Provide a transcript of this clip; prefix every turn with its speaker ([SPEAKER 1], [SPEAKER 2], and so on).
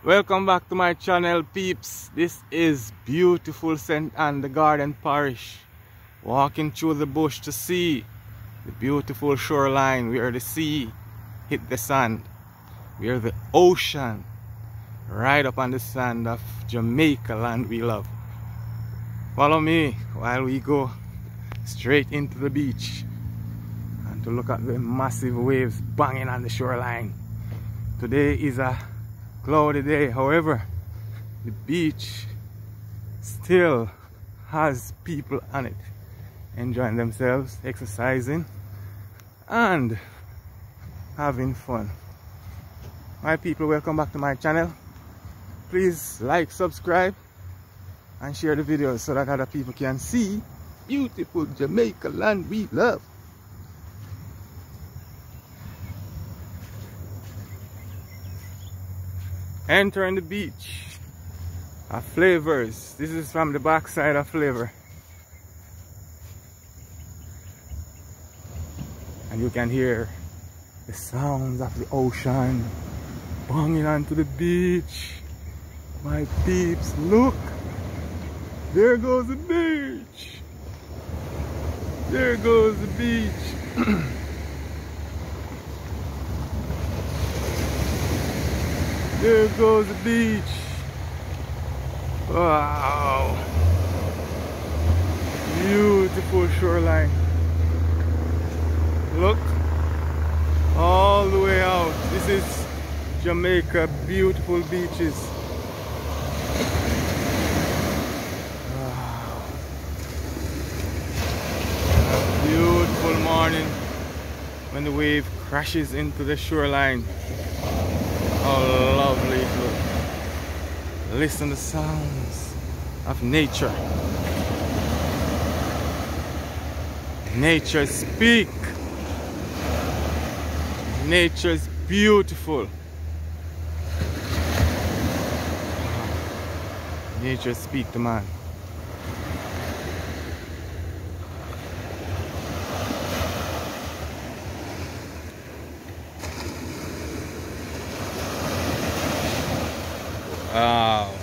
[SPEAKER 1] Welcome back to my channel, peeps. This is beautiful St. Anne the Garden Parish. Walking through the bush to see the beautiful shoreline where the sea hit the sand, where the ocean right up on the sand of Jamaica land we love. Follow me while we go straight into the beach and to look at the massive waves banging on the shoreline. Today is a cloudy day, however, the beach still has people on it, enjoying themselves, exercising, and having fun. My people, welcome back to my channel. Please like, subscribe, and share the videos so that other people can see beautiful Jamaica land we love. Entering the beach of Flavors. This is from the backside of Flavor, and you can hear the sounds of the ocean banging onto the beach. My peeps, look, there goes the beach. There goes the beach. There goes the beach. Wow. Beautiful shoreline. Look. All the way out. This is Jamaica. Beautiful beaches. Wow. A beautiful morning when the wave crashes into the shoreline. How lovely it looks. Listen to the sounds of nature. Nature speak. Nature is beautiful. Nature speak to man. Wow.